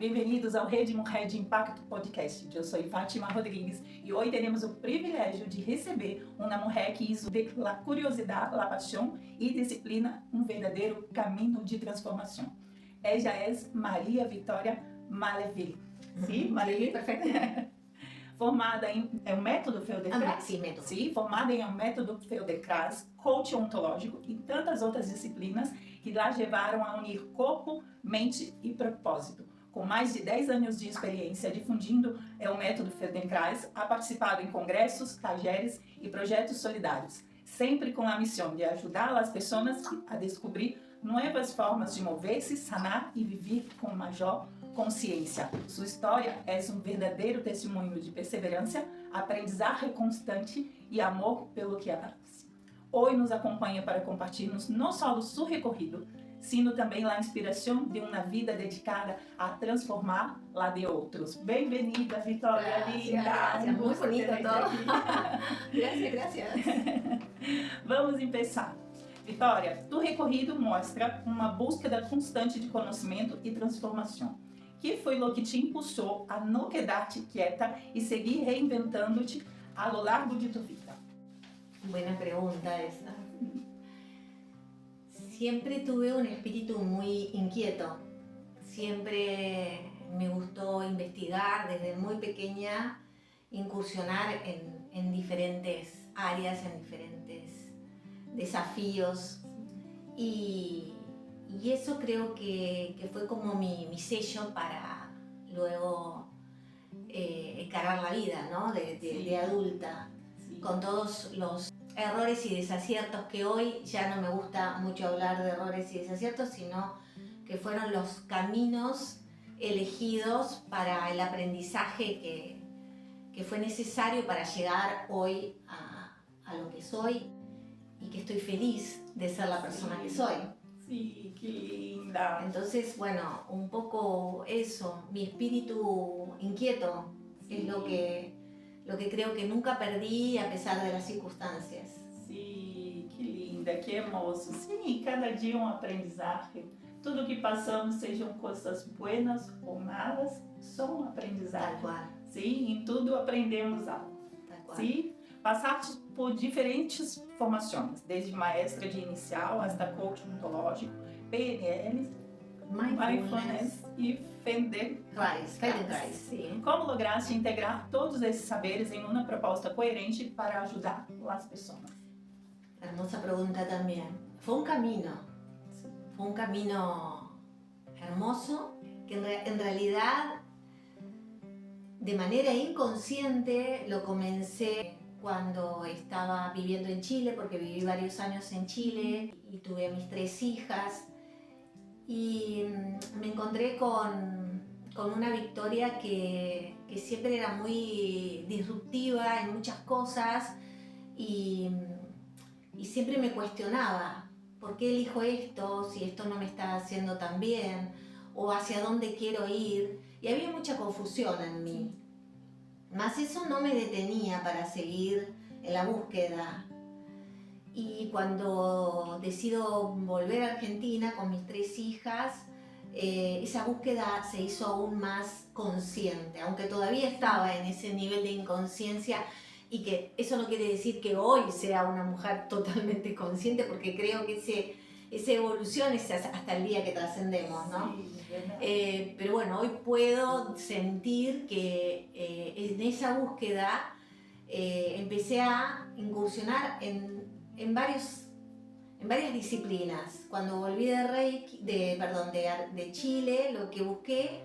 Bem-vindos ao Rede Mulher de Impacto Podcast. Eu sou Fátima Rodrigues e hoje teremos o privilégio de receber uma mulher que hizo de la curiosidade, la paixão e disciplina um verdadeiro caminho de transformação. Ella é Maria Vitória Maleville. Sí, Maleville, perfecto. Formada em um método Feldenkrais. Sim, método. Sim, formada em um método Feldenkrais, coach ontológico e tantas outras disciplinas que lá levaram a unir corpo, mente e propósito. Com mais de 10 anos de experiência difundindo o método Feldenkrais, ha participado em congressos, talleres e projetos solidários, sempre com a missão de ajudar as pessoas a descobrir novas formas de mover-se, sanar e viver com maior consciência. Sua história é um verdadeiro testemunho de perseverança, aprendizagem constante e amor pelo que faz. Hoje nos acompanha para compartilharmos não só o seu recorrido, sino também a inspiração de uma vida dedicada a transformar la de outros. Bem-vinda, Vitória, linda! Gracias, muy bonito todo. Gracias. Vamos começar. Vitória, tu recorrido mostra uma búsqueda constante de conhecimento e transformação. Que foi o que te impulsou a não quedar-te quieta e seguir reinventando-te a lo largo de tu vida? Buena pregunta esa. Siempre tuve un espíritu muy inquieto. Siempre me gustó investigar desde muy pequeña, incursionar en diferentes áreas, en diferentes desafíos. Y eso creo que fue como mi sello para luego encarar la vida, ¿no? de adulta, Sí. con todos los errores y desaciertos que hoy ya no me gusta mucho hablar de errores y desaciertos, sino que fueron los caminos elegidos para el aprendizaje que fue necesario para llegar hoy a lo que soy y que estoy feliz de ser la persona que soy. Sí, qué linda. Entonces, bueno, un poco eso, mi espíritu inquieto es lo que creo que nunca perdí a pesar de las circunstancias. Sim, que linda, que hermoso. Sim, cada dia um aprendizagem. Tudo que passamos, sejam coisas buenas ou malas, são um aprendizagem. Tal cual. Sim, em tudo aprendemos algo. Tal cual. Sim, passaste por diferentes formações, desde maestra de inicial hasta coach ontológico, PNL, Mindfulness e Feldenkrais, sí. Como lograste integrar todos esses saberes em uma proposta coerente para ajudar as pessoas? Hermosa pregunta también. Fue un camino hermoso que en realidad de manera inconsciente lo comencé cuando estaba viviendo en Chile, porque viví varios años en Chile y tuve a mis 3 hijas. Y me encontré con una Victoria que siempre era muy disruptiva en muchas cosas y siempre me cuestionaba por qué elijo esto, si esto no me está haciendo tan bien o hacia dónde quiero ir, y había mucha confusión en mí. Más eso no me detenía para seguir en la búsqueda. Y cuando decido volver a Argentina con mis 3 hijas, esa búsqueda se hizo aún más consciente, aunque todavía estaba en ese nivel de inconsciencia, y que eso no quiere decir que hoy sea una mujer totalmente consciente, porque creo que esa evolución es hasta el día que trascendemos, ¿no? Sí, pero bueno, hoy puedo sentir que en esa búsqueda empecé a incursionar en varias disciplinas. Cuando volví de Chile, lo que busqué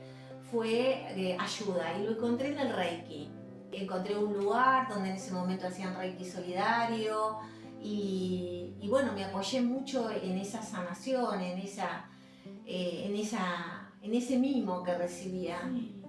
fue ayuda, y lo encontré en el Reiki. Encontré un lugar donde en ese momento hacían Reiki solidario y bueno, me apoyé mucho en esa sanación, en ese mimo que recibía. Sí.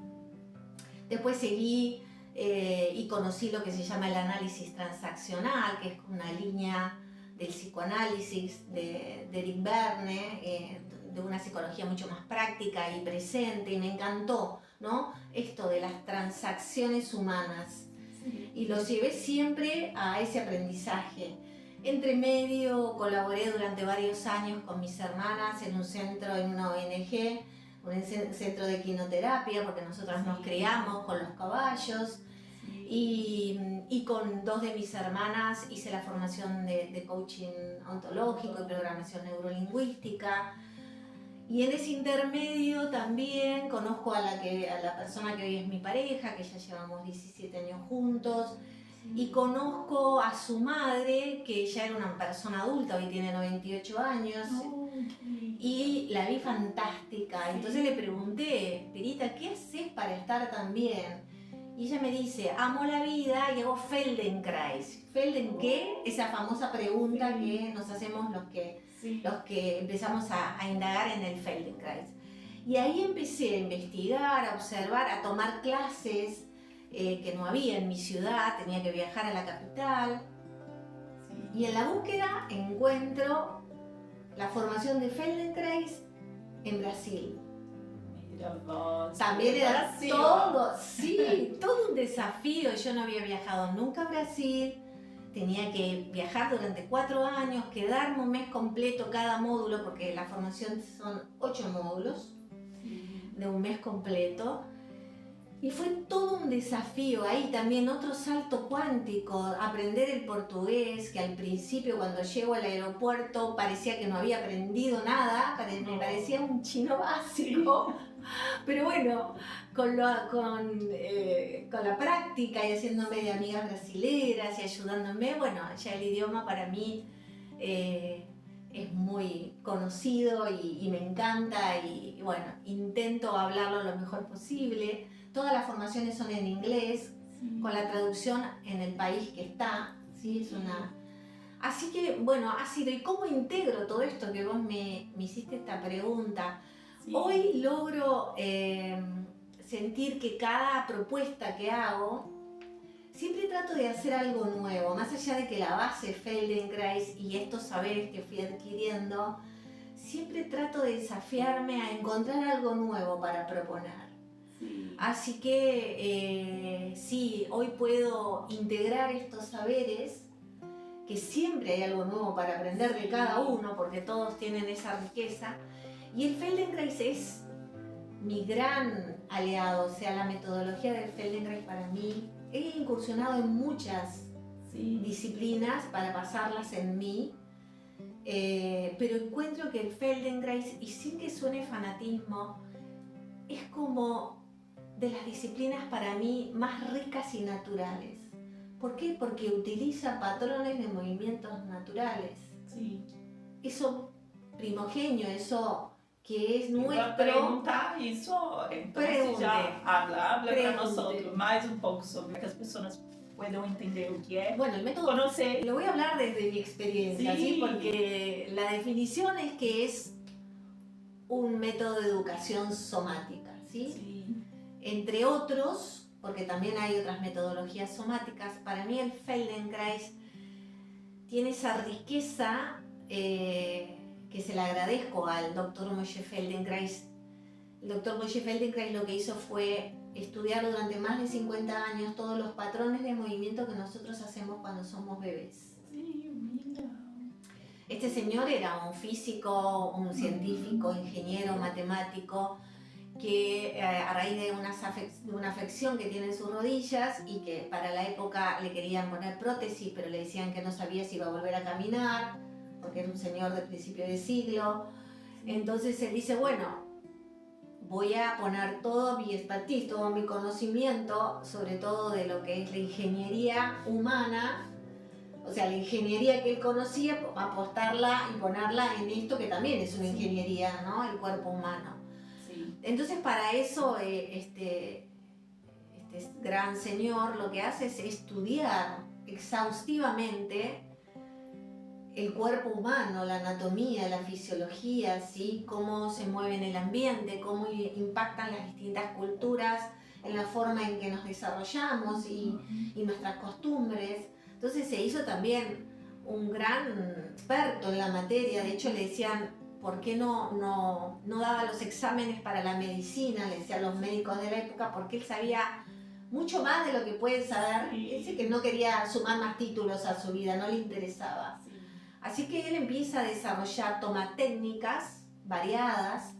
Después seguí y conocí lo que se llama el análisis transaccional, que es una línea del psicoanálisis de Eric Berne, de una psicología mucho más práctica y presente, y me encantó, ¿no? Esto de las transacciones humanas. Sí. Y lo llevé siempre a ese aprendizaje. Entre medio colaboré durante varios años con mis hermanas en un centro, en una ONG, centro de equinoterapia, porque nosotros nos criamos con los caballos. Y con 2 de mis hermanas hice la formación de coaching ontológico y programación neurolingüística. Y en ese intermedio también conozco a la persona que hoy es mi pareja, que ya llevamos 17 años juntos. Y conozco a su madre, que ya era una persona adulta, hoy tiene 98 años. Y la vi fantástica. Entonces le pregunté, Pirita, ¿qué haces para estar tan bien? Y ella me dice, amo la vida y hago Feldenkrais. ¿Felden qué? Esa famosa pregunta que nos hacemos los que empezamos a indagar en el Feldenkrais. Y ahí empecé a investigar, a observar, a tomar clases que no había en mi ciudad, tenía que viajar a la capital. Y en la búsqueda encuentro la formación de Feldenkrais en Brasil. También era todo un desafío. Yo no había viajado nunca a Brasil, tenía que viajar durante 4 años, quedarme un mes completo cada módulo, porque la formación son 8 módulos de un mes completo. Y fue todo un desafío, ahí también otro salto cuántico, aprender el portugués, que al principio cuando llego al aeropuerto parecía que no había aprendido nada, me parecía un chino básico, pero bueno, con la práctica y haciéndome de amigas brasileras y ayudándome, bueno, ya el idioma para mí es muy conocido y me encanta y bueno, intento hablarlo lo mejor posible. Todas las formaciones son en inglés, con la traducción en el país que está, ¿sí? Así que, bueno, ha sido. ¿Y cómo integro todo esto que vos me hiciste esta pregunta? Sí. Hoy logro sentir que cada propuesta que hago, siempre trato de hacer algo nuevo, más allá de que la base Feldenkrais y estos saberes que fui adquiriendo, siempre trato de desafiarme a encontrar algo nuevo para proponer. Así que sí, hoy puedo integrar estos saberes, que siempre hay algo nuevo para aprender de cada uno, porque todos tienen esa riqueza. Y el Feldenkrais es mi gran aliado, o sea, la metodología del Feldenkrais para mí. He incursionado en muchas disciplinas para pasarlas en mí, pero encuentro que el Feldenkrais, y sin que suene fanatismo, es como de las disciplinas para mí más ricas y naturales. ¿Por qué? Porque utiliza patrones de movimientos naturales. Sí. Eso primogenio, eso que es nuestro. Preguntar isso, então já habla para nosotros mais poco sobre que as pessoas puedan entender o que es. Bueno, el método conocer, lo voy a hablar desde mi experiencia, ¿sí? Porque la definición es que es un método de educación somática, ¿sí? Sí. Entre otros, porque también hay otras metodologías somáticas, para mí el Feldenkrais tiene esa riqueza que se la agradezco al Dr. Moshe Feldenkrais. El Dr. Moshe Feldenkrais lo que hizo fue estudiar durante más de 50 años todos los patrones de movimiento que nosotros hacemos cuando somos bebés. Sí, mira. Este señor era un físico, un científico, ingeniero, matemático, que a raíz de una afección que tiene en sus rodillas y que para la época le querían poner prótesis, pero le decían que no sabía si iba a volver a caminar, porque era un señor de principio de siglo. Entonces él dice, bueno, voy a poner todo mi expertise, todo mi conocimiento, sobre todo de lo que es la ingeniería humana, o sea, la ingeniería que él conocía, apostarla y ponerla en esto que también es una ingeniería, ¿no? El cuerpo humano. Entonces para eso este gran señor lo que hace es estudiar exhaustivamente el cuerpo humano, la anatomía, la fisiología, ¿sí? Cómo se mueve en el ambiente, cómo impactan las distintas culturas en la forma en que nos desarrollamos y nuestras costumbres. Entonces se hizo también un gran experto en la materia. De hecho le decían, ¿por qué no daba los exámenes para la medicina? Le decían los médicos de la época, porque él sabía mucho más de lo que puede saber. Dice que no quería sumar más títulos a su vida, no le interesaba. Así que él empieza a desarrollar, toma técnicas variadas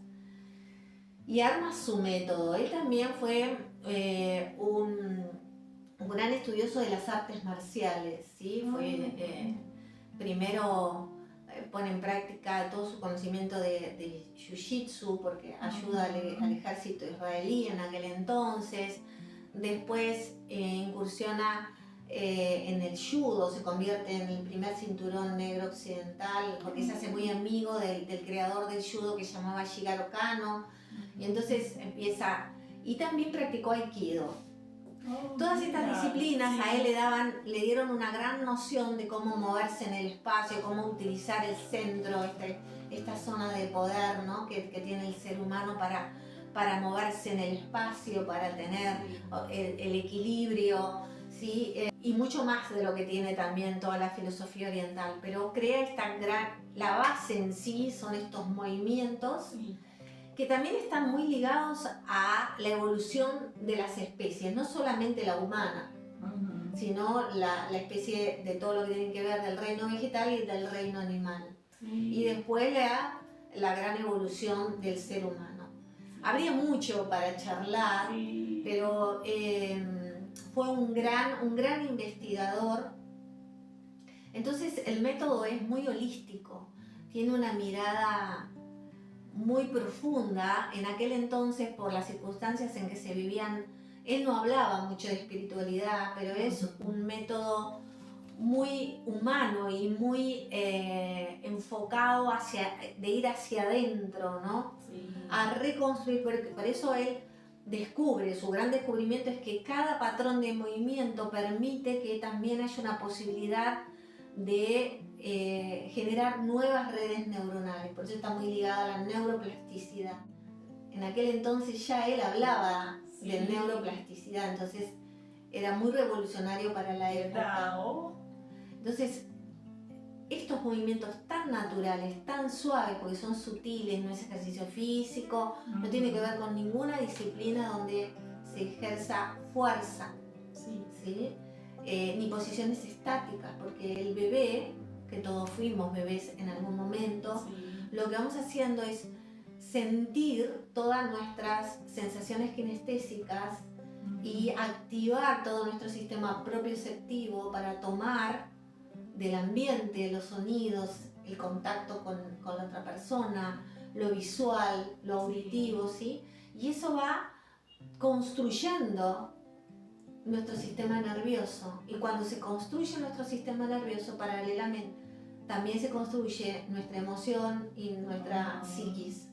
y arma su método. Él también fue un gran estudioso de las artes marciales, ¿sí? Primero pone en práctica todo su conocimiento de Jiu-Jitsu, porque ayuda al ejército israelí en aquel entonces. Después incursiona en el judo, se convierte en el primer cinturón negro occidental, porque se hace muy amigo del creador del judo, que se llamaba Shigeru Kano, y entonces empieza, y también practicó aikido. Todas estas disciplinas a él le dieron una gran noción de cómo moverse en el espacio, cómo utilizar el centro, esta zona de poder, ¿no? que tiene el ser humano para moverse en el espacio, para tener el equilibrio, ¿sí? Y mucho más de lo que tiene también toda la filosofía oriental. Pero crea la base en sí son estos movimientos que también están muy ligados a la evolución de las especies, no solamente la humana, sino la especie de todo lo que tiene que ver del reino vegetal y del reino animal. Y después la gran evolución del ser humano. Habría mucho para charlar, pero fue un gran investigador. Entonces el método es muy holístico, tiene una mirada muy profunda. En aquel entonces, por las circunstancias en que se vivían, él no hablaba mucho de espiritualidad, pero es un método muy humano y muy enfocado de ir hacia adentro, ¿no? A reconstruir. Por eso él su gran descubrimiento es que cada patrón de movimiento permite que también haya una posibilidad de generar nuevas redes neuronales. Por eso está muy ligada a la neuroplasticidad. En aquel entonces ya él hablaba de neuroplasticidad, entonces era muy revolucionario para la época. Entonces, estos movimientos tan naturales, tan suaves, porque son sutiles, no es ejercicio físico, no tiene que ver con ninguna disciplina donde se ejerza fuerza, ¿sí? Ni posiciones estáticas, porque el bebé, que todos fuimos bebés en algún momento, lo que vamos haciendo es sentir todas nuestras sensaciones kinestésicas y activar todo nuestro sistema propioceptivo para tomar del ambiente, los sonidos, el contacto con la otra persona, lo visual, lo auditivo, ¿sí? Y eso va construyendo nuestro sistema nervioso. Y cuando se construye nuestro sistema nervioso, paralelamente, también se construye nuestra emoción y nuestra psiquis,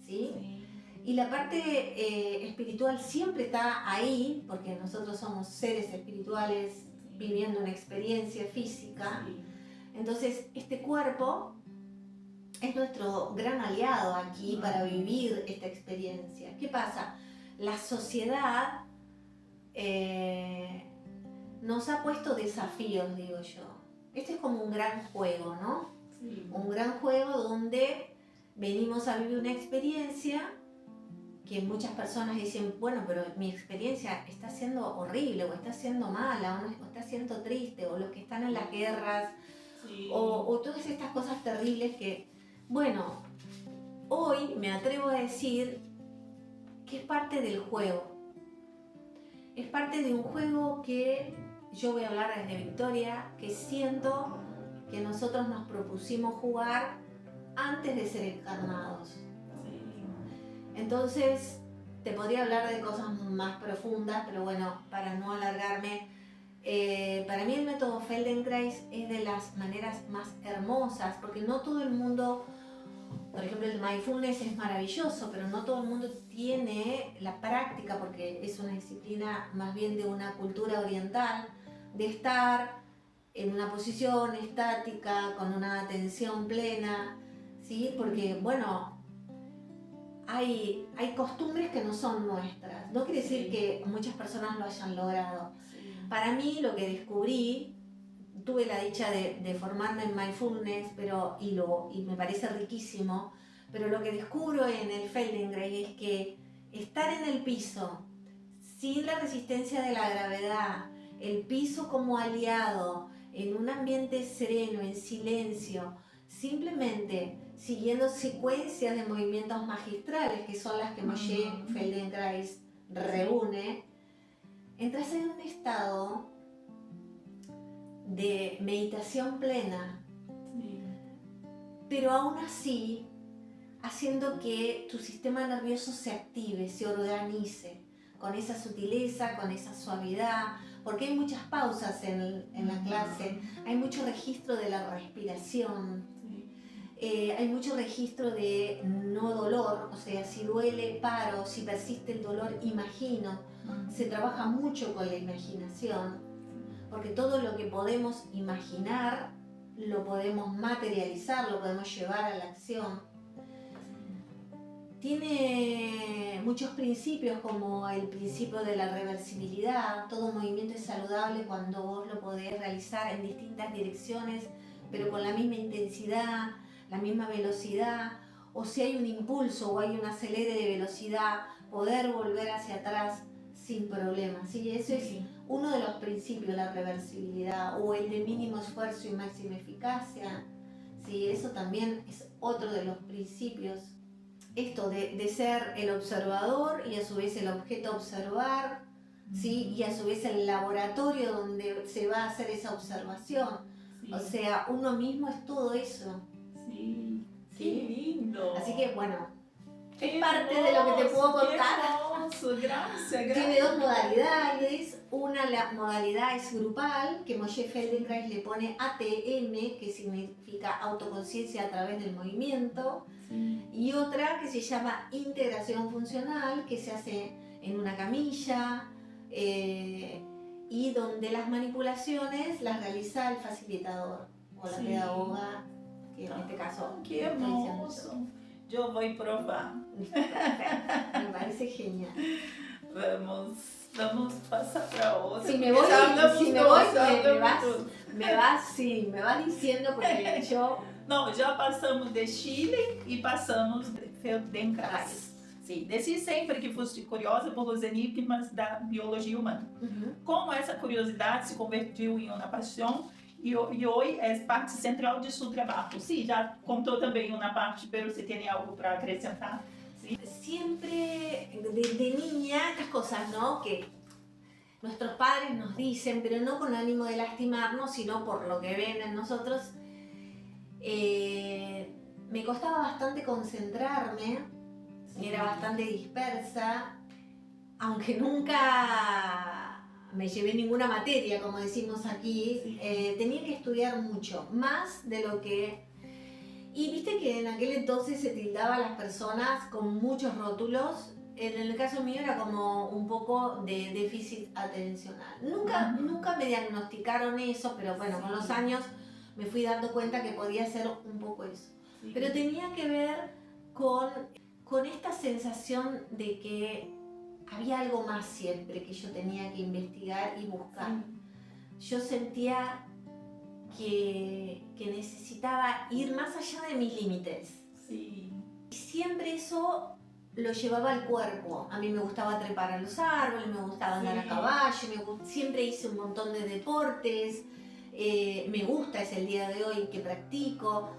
¿sí? Y la parte espiritual siempre está ahí, porque nosotros somos seres espirituales viviendo una experiencia física. Entonces este cuerpo es nuestro gran aliado aquí para vivir esta experiencia. ¿Qué pasa? La sociedad nos ha puesto desafíos, digo yo. Este es como un gran juego, ¿no? Un gran juego donde venimos a vivir una experiencia que muchas personas dicen, bueno, pero mi experiencia está siendo horrible, o está siendo mala, o está siendo triste, o los que están en las guerras, o todas estas cosas terribles que, bueno, hoy me atrevo a decir que es parte del juego. Es parte de un juego que yo voy a hablar desde Victoria, que siento que nosotros nos propusimos jugar antes de ser encarnados. Entonces, te podría hablar de cosas más profundas, pero bueno, para no alargarme, para mí el método Feldenkrais es de las maneras más hermosas, porque no todo el mundo, por ejemplo, el mindfulness es maravilloso, pero no todo el mundo tiene la práctica, porque es una disciplina más bien de una cultura oriental, de estar en una posición estática, con una atención plena, ¿sí? Porque, bueno, hay costumbres que no son nuestras. No quiere decir que muchas personas lo hayan logrado. Para mí, lo que descubrí, tuve la dicha de formarme en mindfulness, y me parece riquísimo, pero lo que descubro en el Feldenkrais es que estar en el piso, sin la resistencia de la gravedad, el piso como aliado, en un ambiente sereno, en silencio, simplemente siguiendo secuencias de movimientos magistrales, que son las que Moshe Feldenkrais reúne, entras en un estado de meditación plena, pero aún así haciendo que tu sistema nervioso se active, se organice, con esa sutileza, con esa suavidad, porque hay muchas pausas en la clase, hay mucho registro de la respiración, hay mucho registro de no dolor, o sea, si duele, paro, si persiste el dolor, imagino. Se trabaja mucho con la imaginación, porque todo lo que podemos imaginar lo podemos materializar, lo podemos llevar a la acción. Tiene muchos principios, como el principio de la reversibilidad. Todo movimiento es saludable cuando vos lo podés realizar en distintas direcciones, pero con la misma intensidad, la misma velocidad, o si hay un impulso o hay un acelere de velocidad, poder volver hacia atrás sin problema. ¿Sí? Ese es uno de los principios, la reversibilidad, o el de mínimo esfuerzo y máxima eficacia. ¿Sí? Eso también es otro de los principios. Esto de ser el observador y a su vez el objeto a observar, ¿sí? Y a su vez el laboratorio donde se va a hacer esa observación. Sí. O sea, uno mismo es todo eso. Sí, qué lindo. Así que bueno, es parte de lo que te puedo contar. Gracias. Tiene dos modalidades. Una, la modalidad es grupal, que Moshe Feldenkrais le pone ATM, que significa autoconciencia a través del movimiento. Y otra que se llama integración funcional, que se hace en una camilla y donde las manipulaciones las realiza el facilitador o la pedagoga, que en este caso... ¡Qué hermoso! Yo voy a probar. Me parece genial. Vamos a pasar para otra. Si me voy, me vas diciendo, porque yo... Não, já passamos de Chile e passamos de Feldenkrais. Sim, desde sempre que foste curiosa por os enigmas da biologia humana. Como essa curiosidade se convertiu em uma paixão e hoje é parte central de seu trabalho. Sim, já contou também uma parte, pero você tem algo para acrescentar? ¿Sí? Siempre de niña estas cosas, ¿no? Que nuestros padres nos dicen, pero no con ánimo de lastimarnos, sino por lo que ven en nosotros. Me costaba bastante concentrarme, era bastante dispersa, aunque nunca me llevé ninguna materia, como decimos aquí, tenía que estudiar mucho, más de lo que... Y viste que en aquel entonces se tildaba a las personas con muchos rótulos. En el caso mío era como un poco de déficit atencional. Nunca me diagnosticaron eso, pero bueno, con los años me fui dando cuenta que podía ser un poco eso. Pero tenía que ver con esta sensación de que había algo más siempre que yo tenía que investigar y buscar. Yo sentía que necesitaba ir más allá de mis límites. Y siempre eso lo llevaba al cuerpo. A mí me gustaba trepar a los árboles, me gustaba andar a caballo, siempre hice un montón de deportes. Me gusta, es el día de hoy que practico,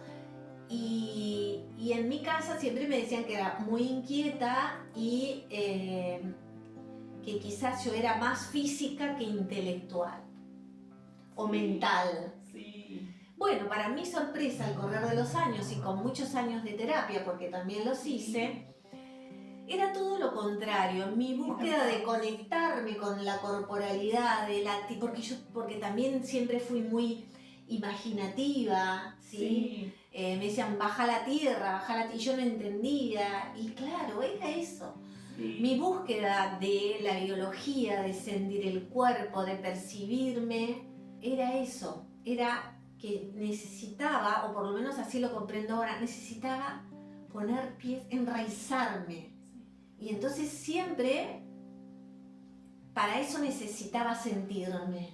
y en mi casa siempre me decían que era muy inquieta y que quizás yo era más física que intelectual o mental. Bueno, para mi sorpresa, al correr de los años y con muchos años de terapia, porque también los hice, era todo lo contrario. Mi búsqueda de conectarme con la corporalidad, porque también siempre fui muy imaginativa, ¿sí? Me decían, baja la tierra, y yo no entendía, y claro, era eso. Mi búsqueda de la biología, de sentir el cuerpo, de percibirme, era eso, era que necesitaba, o por lo menos así lo comprendo ahora, necesitaba poner pies, enraizarme. Y entonces siempre, para eso necesitaba sentirme.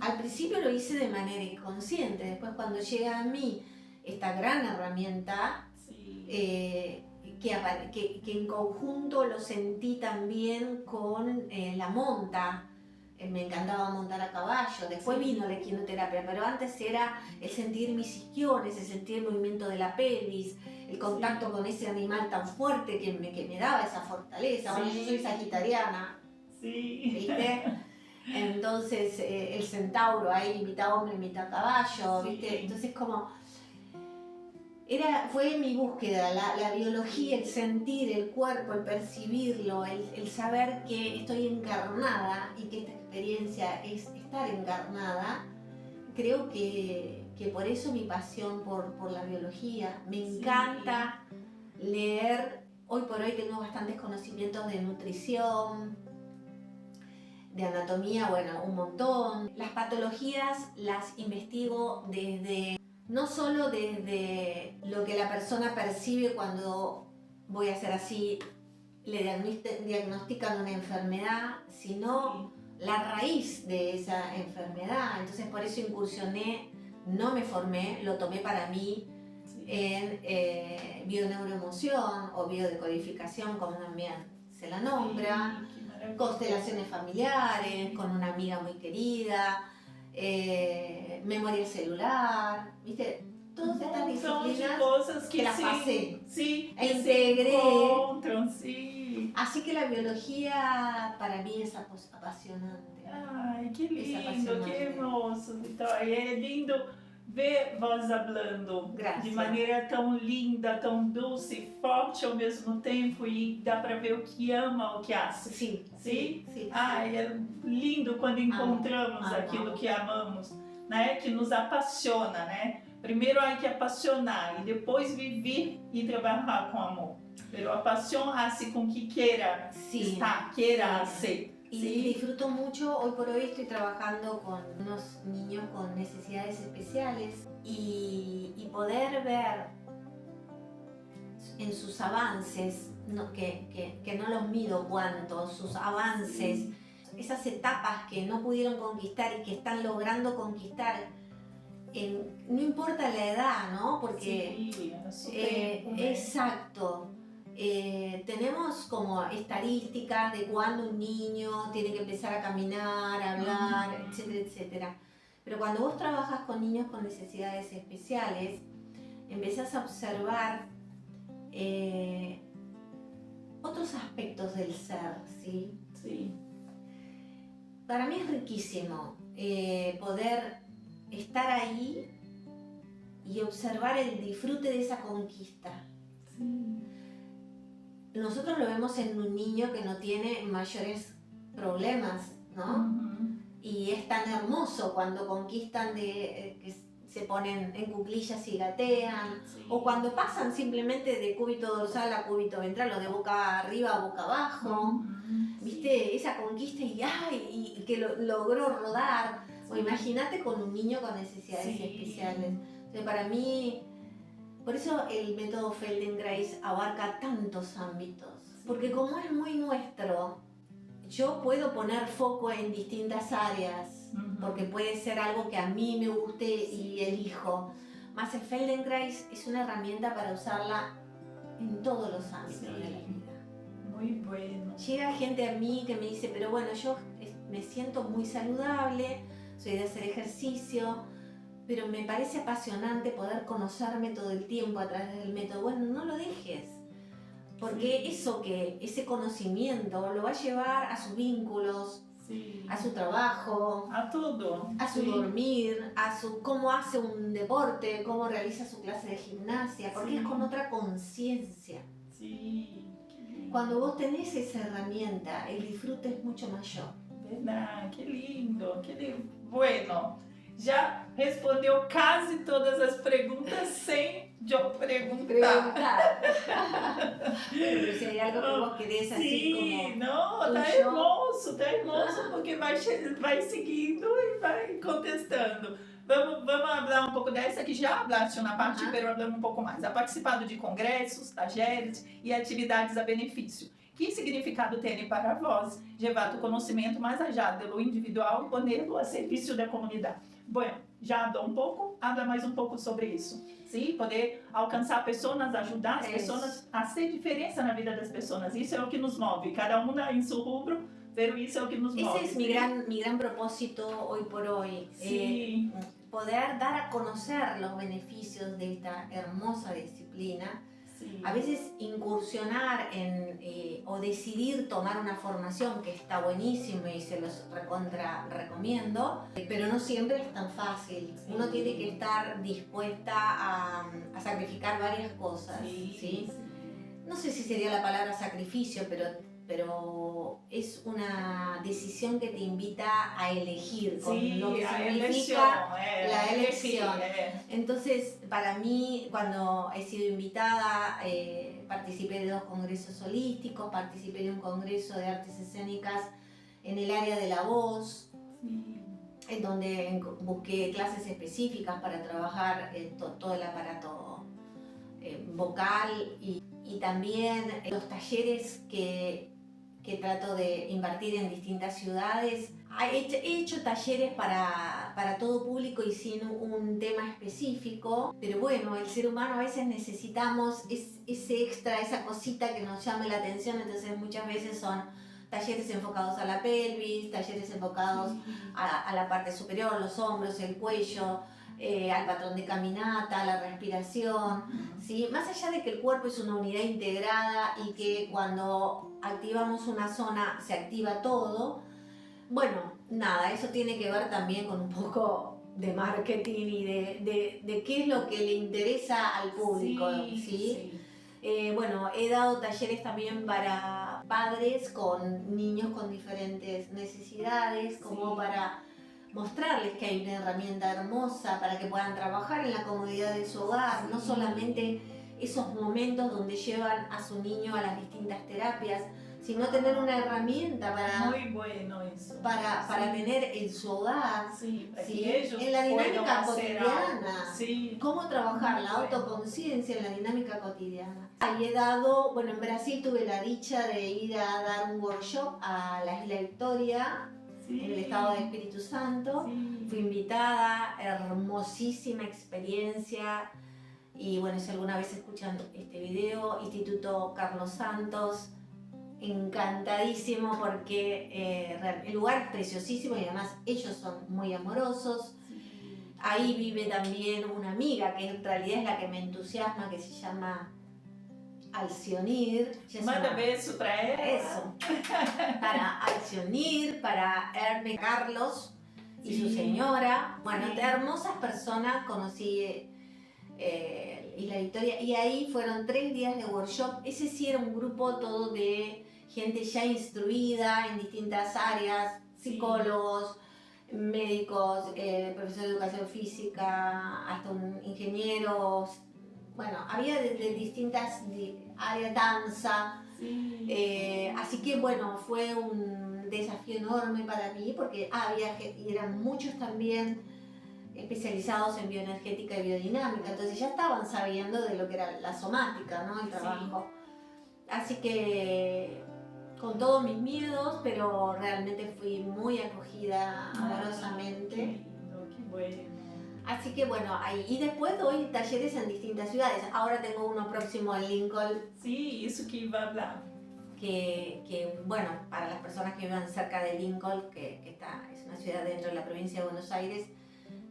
Al principio lo hice de manera inconsciente, después cuando llega a mí esta gran herramienta, que en conjunto lo sentí también con la monta, me encantaba montar a caballo, después vino la equinoterapia, pero antes era el sentir mis isquiones, el sentir el movimiento de la pelvis, el contacto con ese animal tan fuerte que me daba esa fortaleza. Bueno, yo soy sagitariana, ¿viste? Entonces el centauro ahí, mitad hombre, mitad caballo, ¿viste? Entonces como... fue mi búsqueda, la biología, el sentir el cuerpo, el percibirlo, el saber que estoy encarnada y que esta experiencia es estar encarnada. Creo que por eso mi pasión por la biología. Me encanta leer. Hoy por hoy tengo bastantes conocimientos de nutrición, de anatomía, bueno, un montón. Las patologías las investigo no solo desde lo que la persona percibe cuando, voy a hacer así, le diagnostican una enfermedad, sino la raíz de esa enfermedad. Entonces por eso incursioné, no me formé, lo tomé para mí en bioneuroemoción o biodecodificación, como también se la nombra, constelaciones familiares, con una amiga muy querida, memoria celular, ¿viste? Todas estas disciplinas cosas que las pasé e integré. Así que la biología para mí es apasionante. Ai, que lindo, que hermoso, Vitória. É lindo ver vós falando de maneira tão linda, tão doce e forte ao mesmo tempo, e dá para ver o que ama o que hace. Sim. Ai, é lindo quando encontramos aquilo que amamos, né? Que nos apaixona, né? Primeiro há que apaixonar e depois viver e trabalhar com amor. Pero a pasión hace con que quiera estar, quiera hacer. Y disfruto mucho. Hoy por hoy estoy trabajando con unos niños con necesidades especiales y poder ver en sus avances, que no los mido cuánto, sus avances, esas etapas que no pudieron conquistar y que están logrando conquistar, no importa la edad, ¿no? Porque exacto. Tenemos como estadísticas de cuándo un niño tiene que empezar a caminar, a hablar, etcétera, etcétera. Pero cuando vos trabajas con niños con necesidades especiales, empezás a observar otros aspectos del ser, ¿sí? Para mí es riquísimo poder estar ahí y observar el disfrute de esa conquista. Nosotros lo vemos en un niño que no tiene mayores problemas, ¿no? Y es tan hermoso cuando conquistan que se ponen en cuclillas y gatean, o cuando pasan simplemente de cúbito dorsal a cúbito ventral, o de boca arriba a boca abajo, ¿viste? Esa conquista y que logró rodar. O imagínate con un niño con necesidades especiales. O sea, para mí, por eso el método Feldenkrais abarca tantos ámbitos, porque como es muy nuestro, yo puedo poner foco en distintas áreas, porque puede ser algo que a mí me guste y elijo. Más el Feldenkrais es una herramienta para usarla en todos los ámbitos de la vida. Muy bueno. Llega gente a mí que me dice, pero bueno, yo me siento muy saludable, soy de hacer ejercicio, pero me parece apasionante poder conocerme todo el tiempo a través del método. Bueno, no lo dejes, porque ese conocimiento lo va a llevar a sus vínculos, a su trabajo, a todo, a su dormir, a su cómo hace un deporte, cómo realiza su clase de gimnasia, porque es con otra conciencia. Cuando vos tenés esa herramienta, el disfrute es mucho mayor. Verdade, que lindo, que lindo. Bueno, já respondeu quase todas as perguntas sem eu perguntar. Pero si hay algo que vos querés así como... Não, tá hermoso, porque vai seguindo e vai contestando. Vamos falar um pouco dessa que já falaste na parte, mas falamos um pouco mais. Ha participado de congressos, tajeres e atividades a benefício. Que significado tem para vós levar o conhecimento mais allá do individual e ponerlo a serviço da comunidade? Bueno, já hablou um pouco, habla mais um pouco sobre isso. Sim, poder alcançar pessoas, ajudar as pessoas a ser diferença na vida das pessoas. Isso é o que nos move, cada uma em seu rubro, pero isso é o que nos move. Ese es mi gran propósito hoy por hoy. Sí. Poder dar a conocer los beneficios de esta hermosa disciplina. Sí. A veces incursionar o decidir tomar una formación que está buenísimo y se los recomiendo, pero no siempre es tan fácil. Sí. Uno tiene que estar dispuesta a sacrificar varias cosas. Sí, ¿sí? sí. No sé si sería la palabra sacrificio, pero es una decisión que te invita a elegir con lo que significa la elección. Entonces, para mí, cuando he sido invitada, participé de 2 congresos holísticos, participé de un congreso de artes escénicas en el área de la voz, Sí. en donde busqué clases específicas para trabajar todo el aparato vocal y también los talleres que trato de impartir en distintas ciudades. He hecho talleres para todo público y sin un tema específico, pero bueno, el ser humano a veces necesitamos ese extra, esa cosita que nos llame la atención, entonces muchas veces son talleres enfocados a la pelvis, talleres enfocados a la parte superior, los hombros, el cuello, al patrón de caminata, a la respiración, ¿sí? Más allá de que el cuerpo es una unidad integrada y que cuando activamos una zona se activa todo, bueno, nada, eso tiene que ver también con un poco de marketing y de qué es lo que le interesa al público, ¿sí? Bueno, he dado talleres también para padres con niños con diferentes necesidades, como para mostrarles que hay una herramienta hermosa para que puedan trabajar en la comodidad de su hogar, no solamente esos momentos donde llevan a su niño a las distintas terapias, sino tener una herramienta Muy bueno eso. para tener en su hogar, sí, en la dinámica cotidiana, sí. Cómo trabajar la autoconciencia en la dinámica cotidiana. Ahí he dado, bueno, en Brasil tuve la dicha de ir a dar un workshop a la Isla Victoria, en el estado de Espíritu Santo. Fui invitada, hermosísima experiencia. Y bueno, si alguna vez escuchan este video, Instituto Carlos Santos, encantadísimo porque el lugar es preciosísimo y además ellos son muy amorosos. Ahí vive también una amiga que en realidad es la que me entusiasma, que se llama Alcionir. Manda beso para ella. Eso. Para Alcionir, para Hermes Carlos y su señora. Bueno, hermosas personas conocí Isla Victoria y ahí fueron 3 días de workshop. Ese sí era un grupo todo de gente ya instruida en distintas áreas, psicólogos, médicos, profesor de educación física, hasta un ingeniero. Bueno, había de distintas áreas, danza, así que bueno, fue un desafío enorme para mí porque eran muchos también especializados en bioenergética y biodinámica, entonces ya estaban sabiendo de lo que era la somática, ¿no? El trabajo. Así que con todos mis miedos, pero realmente fui muy acogida amorosamente. Qué lindo, qué bueno. Así que bueno, ahí. Y después doy talleres en distintas ciudades. Ahora tengo uno próximo en Lincoln. Sí, eso que iba a hablar. Que bueno, para las personas que vivan cerca de Lincoln, es una ciudad dentro de la provincia de Buenos Aires,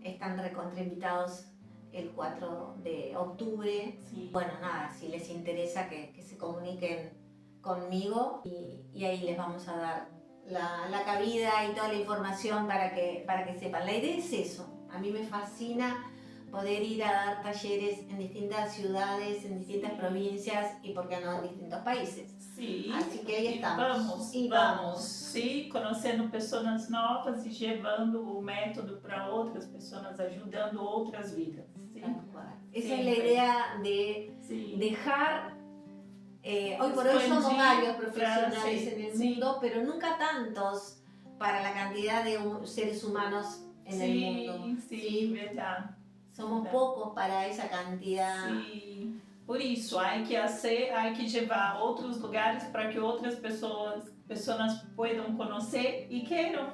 están recontrainvitados el 4 de octubre. Bueno, nada, si les interesa que se comuniquen conmigo y ahí les vamos a dar la cabida y toda la información para que sepan. La idea es eso. A mí me fascina poder ir a dar talleres en distintas ciudades, en distintas provincias y, por qué no, en distintos países. Sí. Así que ahí estamos. Vamos. Sim, conhecendo pessoas novas e levando o método para outras pessoas, ajudando outras vidas. ¿Sí? Esa es la idea de dejar. Hoy por hoy somos varios profesionales en el mundo, pero nunca tantos para la cantidad de seres humanos en el mundo. Sí, verdade. Somos pocos para esa cantidad. Sim. Por isso, há que levar a outros lugares para que outras pessoas possam conhecer e queiram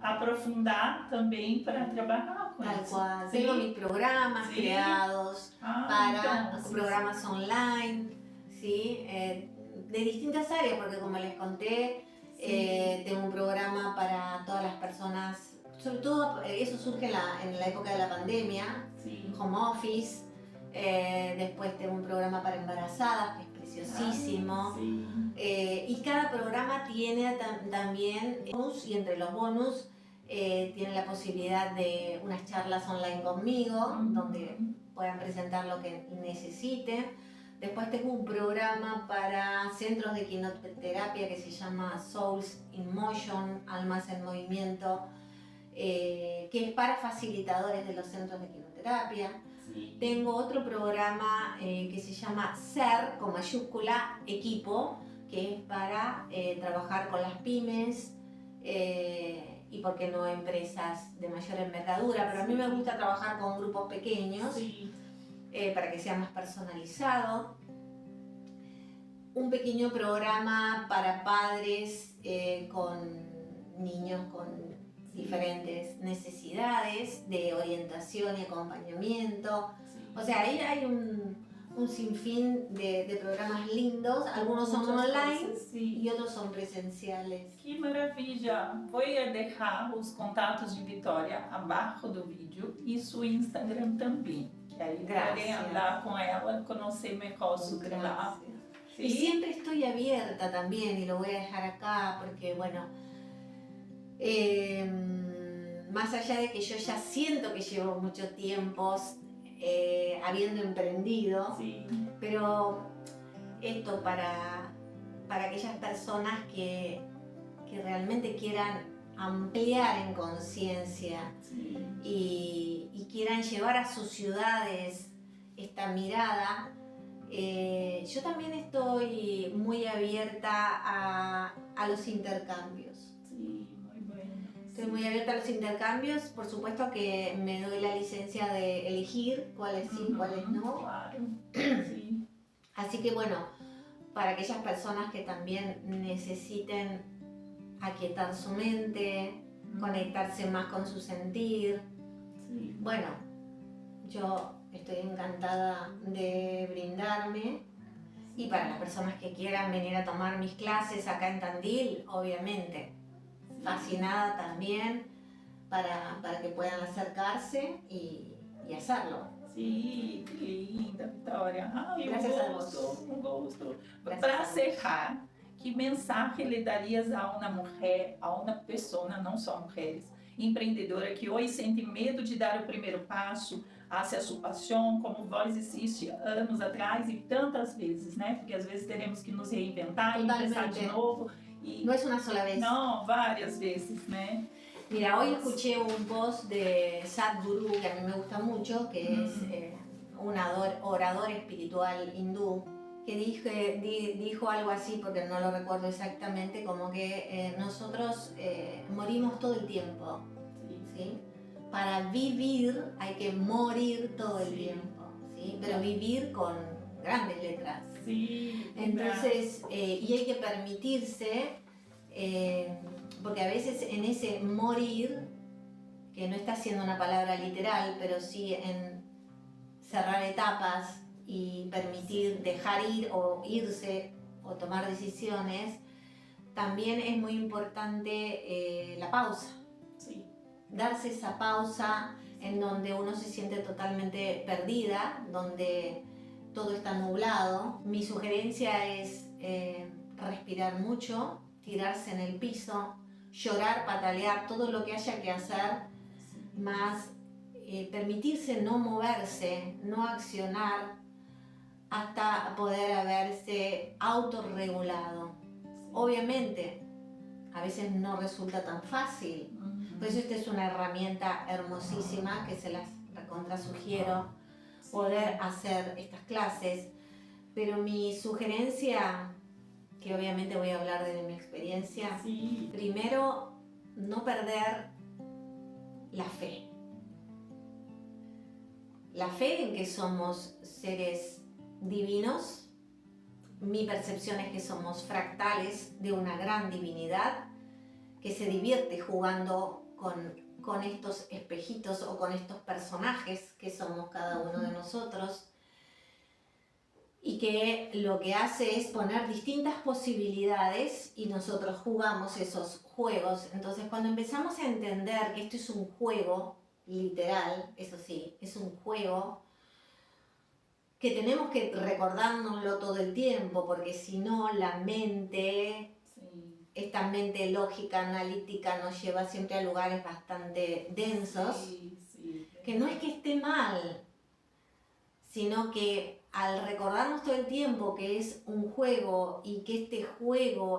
aprofundar também para trabalhar com Tal isso. cual. Tengo mis programas creados para programas online, ¿sí? De distintas áreas, porque como les conté, tengo un sobre todo eso surge en la época de la pandemia, Sí. home office. Después tengo un programa para embarazadas que es preciosísimo. Sí. Y cada programa tiene también bonus, y entre los bonus tienen la posibilidad de unas charlas online conmigo, donde puedan presentar lo que necesiten. Después tengo un programa para centros de quinoterapia que se llama Souls in Motion, Almas en Movimiento, que es para facilitadores de los centros de quinoterapia. Sí. Tengo otro programa que se llama SER, con mayúscula, equipo, que es para trabajar con las pymes y, por qué no, empresas de mayor envergadura. Pero a mí me gusta trabajar con grupos pequeños, Sí. para que sea más personalizado. Un pequeño programa para padres con niños con diferentes necesidades de orientación y acompañamiento. O sea, ahí hay un sinfín de programas lindos. Algunos son online Sí. y otros son presenciales. Que maravilha! Vou deixar os contatos de Vitória abaixo do vídeo e seu Instagram também. Que aí podem hablar com ela, conhecer melhor su trabajo. ¿Sí? Y siempre estoy abierta también, y lo voy a dejar acá porque, bueno, más allá de que yo ya siento que llevo mucho tiempo habiendo emprendido, Sí. pero esto para aquellas personas que realmente quieran ampliar en conciencia, Sí. y quieran llevar a sus ciudades esta mirada. Yo también estoy muy abierta a los intercambios. Sí, muy bueno. Estoy muy abierta a los intercambios, por supuesto que me doy la licencia de elegir cuáles sí, cuáles no. Claro. Sí. Así que, bueno, para aquellas personas que también necesiten aquietar su mente, conectarse más con su sentir, Sí. bueno, yo estoy encantada de brindarme. Y para las personas que quieran venir a tomar mis clases acá en Tandil, obviamente, fascinada también para que puedan acercarse y hacerlo. Sí, que linda, Vitória. Ai, Gracias a vos. um gosto. Gracias Para a vos. cerrar, que mensagem lhe darias a uma mulher, a uma pessoa, não só mulheres, empreendedora que hoje sente medo de dar o primeiro passo hacia sua paixão, como vós existe anos atrás e tantas vezes, né? Porque às vezes teremos que nos reinventar e começar de novo. E No es una sola vez. não, várias vezes, né? Mira, hoy escuché un post de Sadhguru que a mí me gusta mucho, que es un orador espiritual hindú, que dijo algo así, porque no lo recuerdo exactamente, como que nosotros morimos todo el tiempo, ¿sí? Para vivir hay que morir todo el tiempo, ¿sí? Pero vivir con grandes letras. Sí, entonces, y hay que permitirse, porque a veces en ese morir, que no está siendo una palabra literal, pero sí en cerrar etapas y permitir dejar ir o irse o tomar decisiones, también es muy importante la pausa. Sí. Darse esa pausa en donde uno se siente totalmente perdida, donde todo está nublado. Mi sugerencia es respirar mucho, tirarse en el piso, llorar, patalear, todo lo que haya que hacer, más permitirse no moverse, no accionar, hasta poder haberse autorregulado. Obviamente, a veces no resulta tan fácil, por eso esta es una herramienta hermosísima que se las recontra sugiero, poder hacer estas clases, pero mi sugerencia, que obviamente voy a hablar de mi experiencia, primero, no perder la fe. La fe en que somos seres divinos. Mi percepción es que somos fractales de una gran divinidad que se divierte jugando con estos espejitos o con estos personajes que somos cada uno de nosotros. y que lo que hace es poner distintas posibilidades y nosotros jugamos esos juegos. Entonces, cuando empezamos a entender que esto es un juego, literal, eso sí, es un juego, que tenemos que recordárnoslo todo el tiempo, porque si no, la mente, esta mente lógica, analítica, nos lleva siempre a lugares bastante densos, que no es que esté mal, sino que al recordarnos todo el tiempo que es un juego y que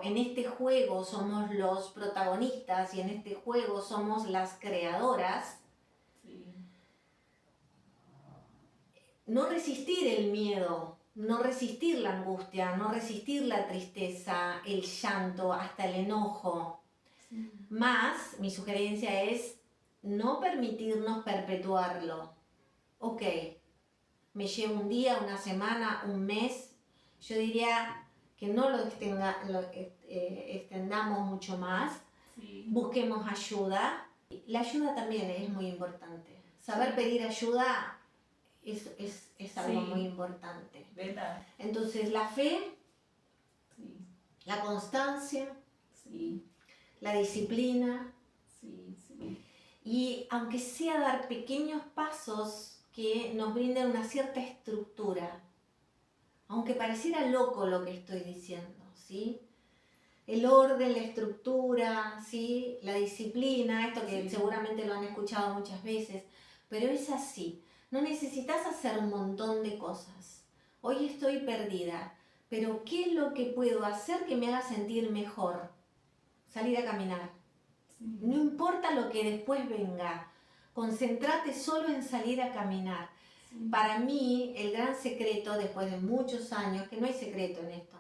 en este juego somos los protagonistas y en este juego somos las creadoras, no resistir el miedo, no resistir la angustia, no resistir la tristeza, el llanto, hasta el enojo. Más, mi sugerencia es no permitirnos perpetuarlo. Ok, me llevo un día, una semana, un mes. Yo diría que no lo extendamos mucho más. Busquemos ayuda. La ayuda también es muy importante. Saber pedir ayuda es algo muy importante. ¿Verdad? Entonces, la fe, la constancia, la disciplina, y aunque sea dar pequeños pasos que nos brinden una cierta estructura, aunque pareciera loco lo que estoy diciendo, ¿sí? El orden, la estructura, ¿sí? La disciplina, esto que seguramente lo han escuchado muchas veces, pero es así. No necesitas hacer un montón de cosas. Hoy estoy perdida, pero ¿qué es lo que puedo hacer que me haga sentir mejor? Salir a caminar. No importa lo que después venga, concéntrate solo en salir a caminar. Para mí, el gran secreto, después de muchos años, que no hay secreto en esto,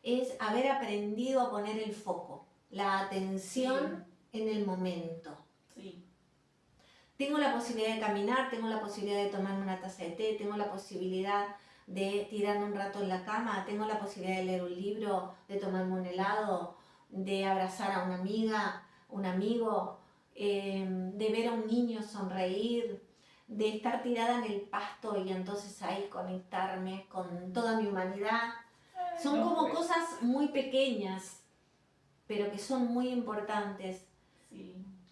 es haber aprendido a poner el foco, la atención en el momento. Tengo la posibilidad de caminar, tengo la posibilidad de tomarme una taza de té, tengo la posibilidad de tirarme un rato en la cama, tengo la posibilidad de leer un libro, de tomarme un helado, de abrazar a una amiga, un amigo, de ver a un niño sonreír, de estar tirada en el pasto y entonces ahí conectarme con toda mi humanidad. Son como cosas muy pequeñas, pero que son muy importantes.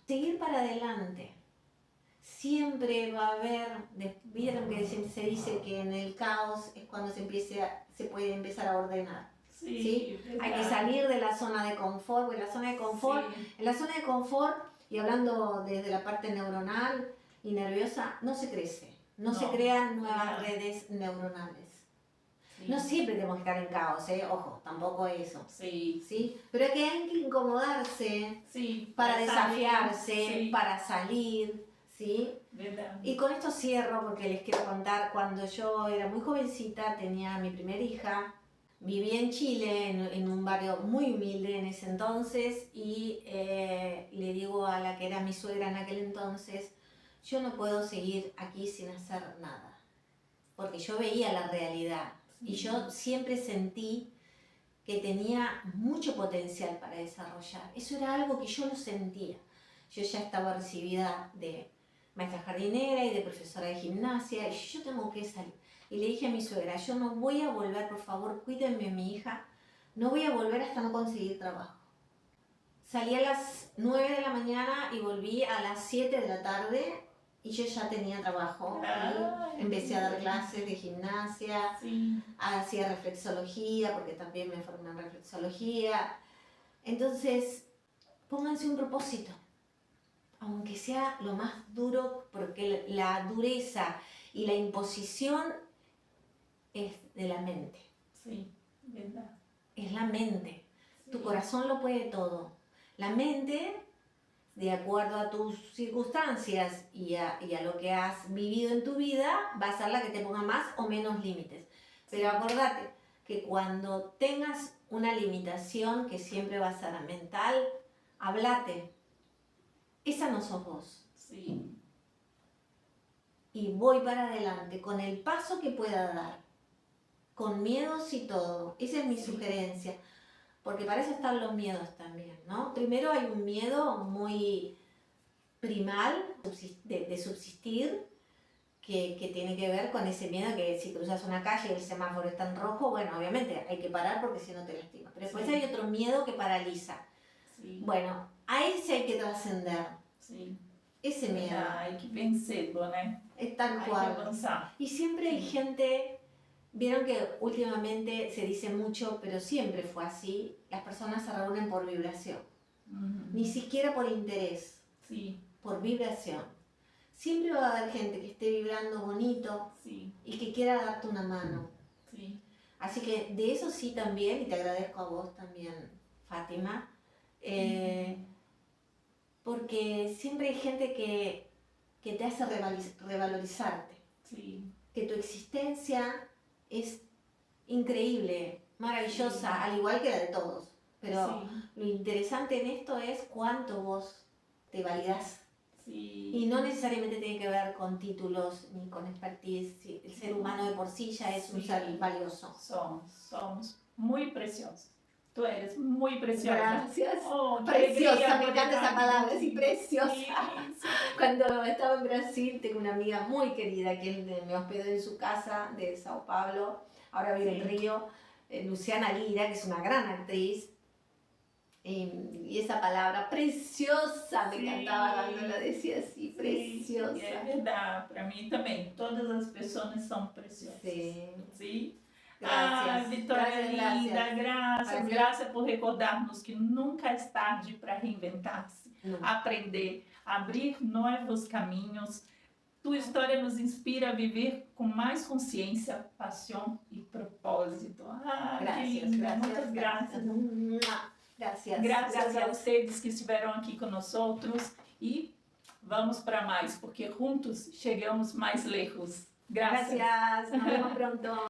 Seguir para adelante. Siempre va a haber, vieron que se dice que en el caos es cuando se puede empezar a ordenar. ¿Sí? Hay que salir de la zona de confort, porque en la zona de confort, y hablando desde la parte neuronal y nerviosa, no se crece, no se crean nuevas redes neuronales. No siempre tenemos que estar en caos, ojo, tampoco eso. ¿Sí? Pero que hay que incomodarse para desafiarse, para salir. ¿Sí? Y con esto cierro porque les quiero contar, cuando yo era muy jovencita, tenía mi primera hija, vivía en Chile, en un barrio muy humilde en ese entonces, y le digo a la que era mi suegra en aquel entonces, yo no puedo seguir aquí sin hacer nada, porque yo veía la realidad y yo siempre sentí que tenía mucho potencial para desarrollar. Eso era algo que yo lo sentía. Yo ya estaba recibida de maestra jardinera y de profesora de gimnasia, y yo tengo que salir. Y le dije a mi suegra, yo no voy a volver, por favor, cuídenme a mi hija, no voy a volver hasta no conseguir trabajo. Salí a las 9 de la mañana y volví a las 7 de la tarde y yo ya tenía trabajo. Y empecé a dar clases de gimnasia, hacía reflexología, porque también me formé en reflexología. Entonces, pónganse un propósito, aunque sea lo más duro, porque la dureza y la imposición es de la mente. ¿Verdad? Es la mente. Tu corazón lo puede todo. La mente, de acuerdo a tus circunstancias y a lo que has vivido en tu vida, va a ser la que te ponga más o menos límites. Pero acordate que cuando tengas una limitación, que siempre va a ser mental, hablate. Esa no sos vos. Y voy para adelante con el paso que pueda dar, con miedos y todo. Esa es mi sugerencia, porque para eso están los miedos también, ¿no? Primero hay un miedo muy primal de subsistir, que tiene que ver con ese miedo que si cruzas una calle y el semáforo está en rojo, bueno, obviamente hay que parar porque si no te lastima. Pero después Sí. hay otro miedo que paraliza. Sí. Bueno, a ese hay que trascender. Sim. Ese miedo. Hay que vencê-lo, né? Es tal Hay que cual. avançar. Y siempre hay Sí. gente, vieron que últimamente se dice mucho, pero siempre fue así, las personas se reúnen por vibración. Ni siquiera por interés, Sim, por vibración. Siempre va a haber gente que esté vibrando bonito sim, y que quiera darte una mano. sim. Así que de eso sí también, y te agradezco a vos también, Fátima, porque siempre hay gente que te hace revalorizarte, Sim. que tu existencia es increíble, maravillosa, Sí. al igual que la de todos. Pero Sim, lo interesante en esto es cuánto vos te validás. sim. Y no necesariamente tiene que ver con títulos ni con expertise. Sí, el ser humano de por sí ya es un Sí. ser valioso. Somos muy preciosos. Tú eres muy preciosa. Gracias. Oh, qué Preciosa, alegría me poder encanta esa estar aquí palabra, sí, contigo. preciosa. Sí, sí. Cuando estaba en Brasil, tengo una amiga muy querida que me hospedó en su casa de Sao Paulo, ahora vive en Sí. Río, Luciana Lira, que es una gran actriz. Y esa palabra preciosa me Sí. encantaba cuando lo decía así, preciosa. Sim, é verdade. Para mim também. Todas as pessoas são preciosas. Sí. Sim. Gracias. Vitória Gracias, linda, gracias. graças por recordarmos que nunca é tarde para reinventar-se, No. aprender, abrir novos caminhos. Tua história nos inspira a viver com mais consciência, paixão e propósito. Que Gracias, linda, gracias. muitas graças. Gracias. Graças a vocês que estiveram aqui conosco e vamos para mais, porque juntos chegamos mais lejos. Graças. Gracias. Nos vemos pronto.